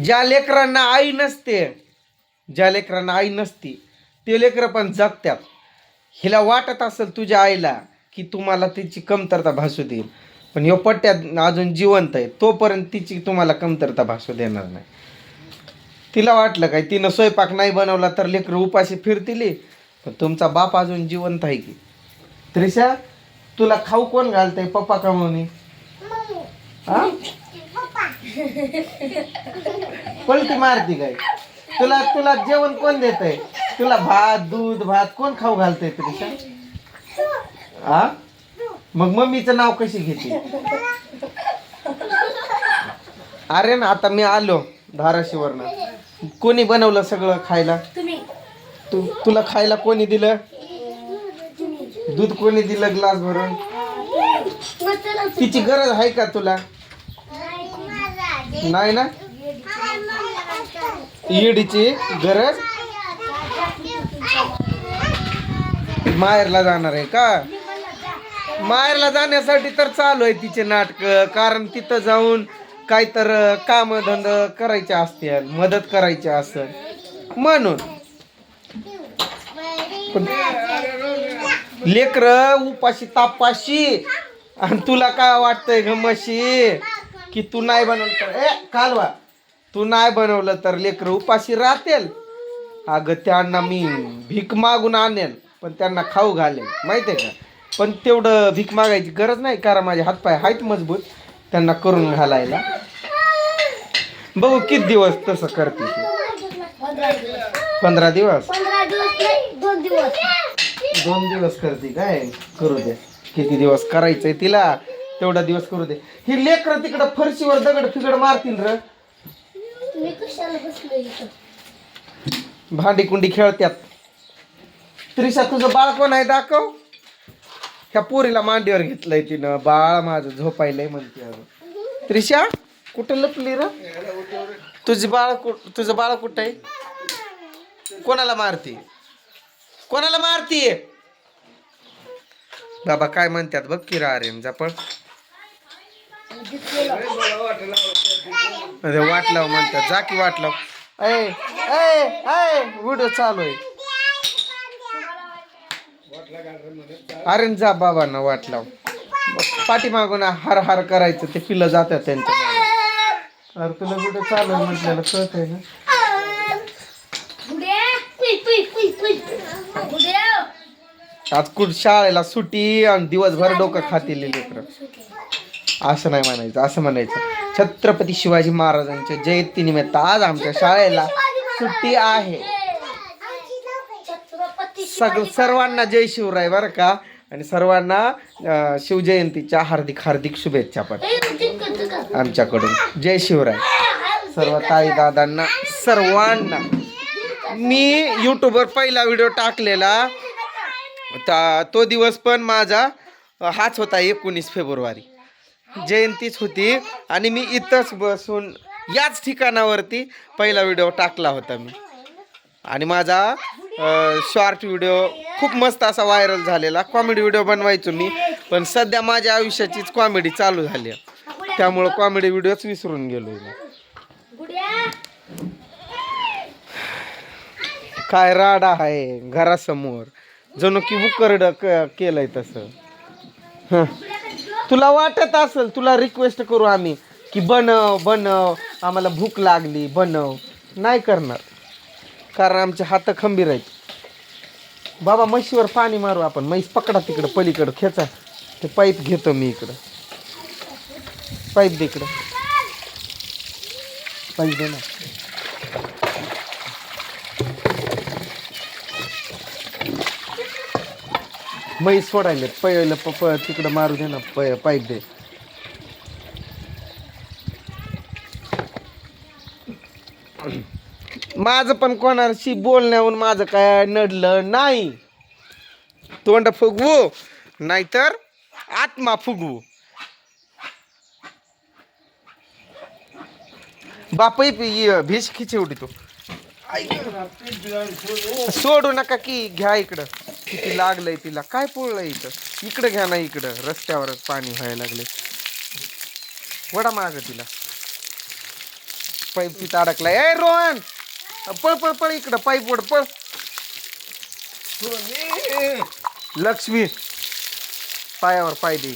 ज्या लेकरांना आई नसते, ज्या लेकरांना आई नसती ते लेकरं पण जगत्यात. हिला वाटत असेल तुझ्या आईला की तुम्हाला तिची कमतरता भासू देईल, पण ह्यो पट्ट्यात अजून जिवंत आहे तोपर्यंत तिची तुम्हाला कमतरता भासू देणार नाही. तिला वाटलं काय तिनं स्वयंपाक नाही बनवला तर लेकरं उपाशी फिरतील, पण तुमचा बाप अजून जिवंत आहे की. त्रिशा, तुला खाऊ कोण घालतंय, पप्पा का मम्मी? हा, पलटी मारती काय? तुला तुला जेवण कोण देतंय? तुला भात दूध भात कोण खाऊ घालतंय त्रिशा? हा, मग मम्मीचं नाव कशी घेते? अरे ना, आता मी आलो धाराशिववरनं, कोणी बनवलं सगळं खायला? तुला खायला कोणी दिलं? दूध कोणी दिलं ग्लास भरून? तिची गरज आहे का तुला? नाही ना, ईडीची गरज. माहेरला जाणार आहे का? माहेरला जाण्यासाठी तर चालू आहे तिचे नाटक, कारण तिथं जाऊन काय तर काम धंद करायचे असते, मदत करायची असेल म्हणून. लेकर उपाशी तापाशी, आणि तुला काय वाटतंय ग म्हशी की तू नाही बनवलं कालवा, तू नाही बनवलं तर लेकर उपाशी राहतील? अगं त्यांना मी भीक मागून आणेल, पण त्यांना खाऊ घालेल माहितीये का. पण तेवढं भीक मागायची गरज नाही, कारण माझे हातपाय आहेत मजबूत त्यांना करून घालायला. बघू किती दिवस तसं करते ती. 15 दिवस? 2 दिवस करते काय? करू दे, किती दिवस करायचंय तिला तेवढा दिवस करू दे. ही लेकर तिकडं फरशीवर दगड फिगड मारतील र. भांडी कुंडी खेळत्यात. त्रिशा, तुझं बाळ कोण आहे दाखव. ह्या पोरीला मांडीवर घेतलंय तिनं, बाळ माझं झोपायलंय म्हणते. अगं त्रिशा, कुठं लपली र तुझं बाळ कुठं आहे? कोणाला मारती, कोणाला मारती? बाबा काय म्हणतात बघ की आर्यन जापळ. वाट लाव म्हणतात, जा की वाट लाव. व्हिडिओ चालू आहे. अरे जा बाबांना वाट लाव. पाठीमागून हार हार करायचं, ते पिलं जातात त्यांच्या. अरे तुला व्हिडिओ चालू आहे म्हटल्याला कळत आहे ना. आज कुठ शाळेला सुट्टी आणि दिवसभर डोकं खातील लेकरं. असं नाही म्हणायचं, असं म्हणायचं छत्रपती शिवाजी महाराजांच्या जयंतीनिमित्त आज आमच्या शाळेला सुट्टी आहे. सर्वांना जय शिवराय बरं का, आणि सर्वांना शिवजयंतीच्या हार्दिक हार्दिक शुभेच्छा पण आमच्याकडून. जय शिवराय सर्व ताई दादांना सर्वांना. मी यूट्यूबवर पहिला व्हिडिओ टाकलेला तो दिवस पण माझा हाच होता, 19 फेब्रुवारी जयंतीच होती, आणि मी इथंच बसून याच ठिकाणावरती पहिला व्हिडिओ टाकला होता मी. आणि माझा शॉर्ट व्हिडिओ खूप मस्त असा व्हायरल झालेला. कॉमेडी व्हिडिओ बनवायचो मी, पण सध्या माझ्या आयुष्याचीच कॉमेडी चालू झाली, त्यामुळं कॉमेडी व्हिडिओच विसरून गेलो. काय राडा आहे घरासमोर, जणू की उकरड केलंय तसं. तुला वाटत असेल, तुला रिक्वेस्ट करू आम्ही की बनव बनव, आम्हाला भूक लागली बनव, नाही करणार, कारण आमचे हात खंबीर आहेत. बाबा म्हशीवर पाणी मारू आपण. म्हैस पकडा तिकडं पलीकडं, खेचा ते पाईप घेतो मी इकडं. पाईप दे इकडं, पाईप दे ना. म्हैस सोडायले पहिलं तिकडं मारू दे ना, पाईप दे. माझं पण कोणाशी बोलण्याहून माझं काय नडलं नाही. तोंड फुगवू नाहीतर आत्मा फुगवू. बापही भीष खिचवडी तो सोडू नका की. घ्या इकडं, किती लागलंय तिला, काय पोळलंय इथं. इकडं घ्या ना, इकडं रस्त्यावरच पाणी व्हायला लागले. वडा माग तिला. पाईप तिथं अडकलाय. ए रोहन पळ पळ पळ इकडं पाईप वर पळ. लक्ष्मी पायावर पाय दे.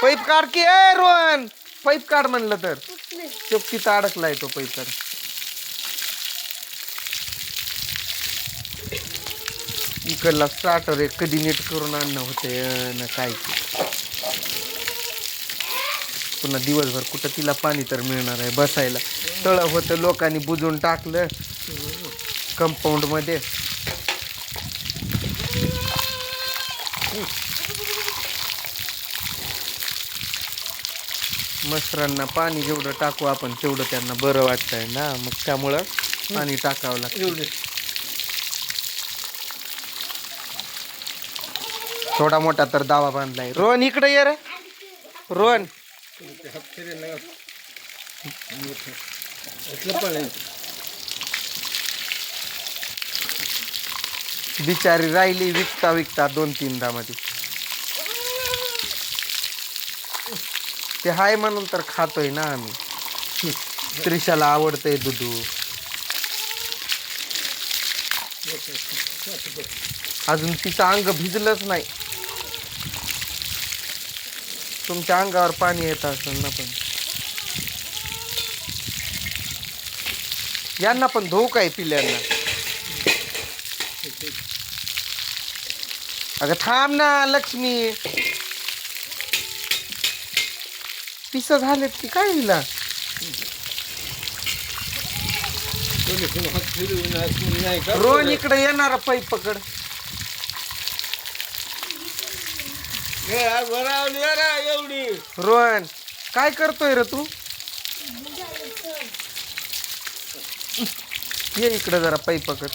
पाईप काढ की. ए रोहन पाईप काढ म्हणलं तर तिथं अडकलाय तो पाईप काढ. इकडला स्टार्टर एक कधी नीट करून आणणं होते ना काय. पुन्हा दिवसभर कुठं तिला पाणी तर मिळणार आहे बसायला. तळ होतं लोकांनी बुजून टाकलं कंपाऊंड मध्ये. मसरांना पाणी जेवढं टाकू आपण तेवढं त्यांना बरं वाटतंय ना, मग त्यामुळं पाणी टाकावं लागतं. थोडा मोठा तर दावा बांधलाय. रोहन इकडे ये रे. रोहन बिचारी राहिली विकता विकता 2-3दा मध्ये. ते हाय म्हणून तर खातोय ना आम्ही. त्रिशाला आवडतंय दूध. अजून तिचं अंग भिजलंच नाही. तुमच्या अंगावर पाणी येत असेल ना. पण यांना पण धोक काय पिल्यांना. अगं थांब ना लक्ष्मी. पिस झालेत की काय हिला. रोहन इकडे येणार पाईप पकड. एवढी रोहन काय करतोय रे तू. ये इकडे जरा पाईप पकड.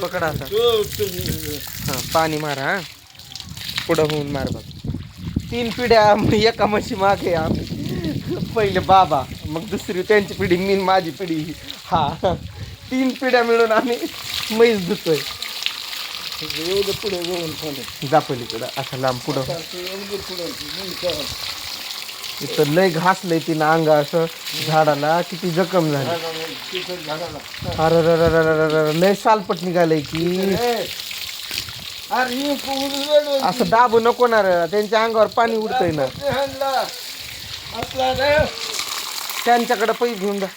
पकड आता. हा पाणी मारा. हा पुढं होऊन मार बघ. 3 पिढ्या एका म्हशी मागे आम्ही. पहिले बाबा मग दुसरी त्यांची पिढी मी माझी पिढी. हा 3 पिढ्या मिळून आम्ही म्हैस धुतोय. एवढं पुढे जाऊन जापलीकडं असं लांब पुढं. इथं लय घासलंय तिनं अंग असं झाडाला. किती जखम झाली. अरे लय सालपट निघालंय की. असं दाबू नको ना रे. त्यांच्या अंगावर पाणी उडतंय ना. त्यांच्याकडे पैसे घेऊन जा.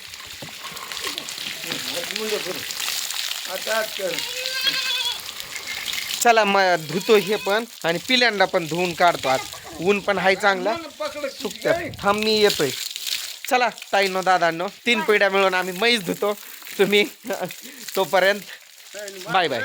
चला मग धुतो हे पण आणि पिल्यांना पण धुवून काढतो. आज ऊन पण हाय चांगला सुकत्यात. थांब मी येतोय. चला ताईनो दादांनो 3 पिढ्या मिळून आम्ही म्हैस धुतो. तुम्ही तोपर्यंत बाय बाय.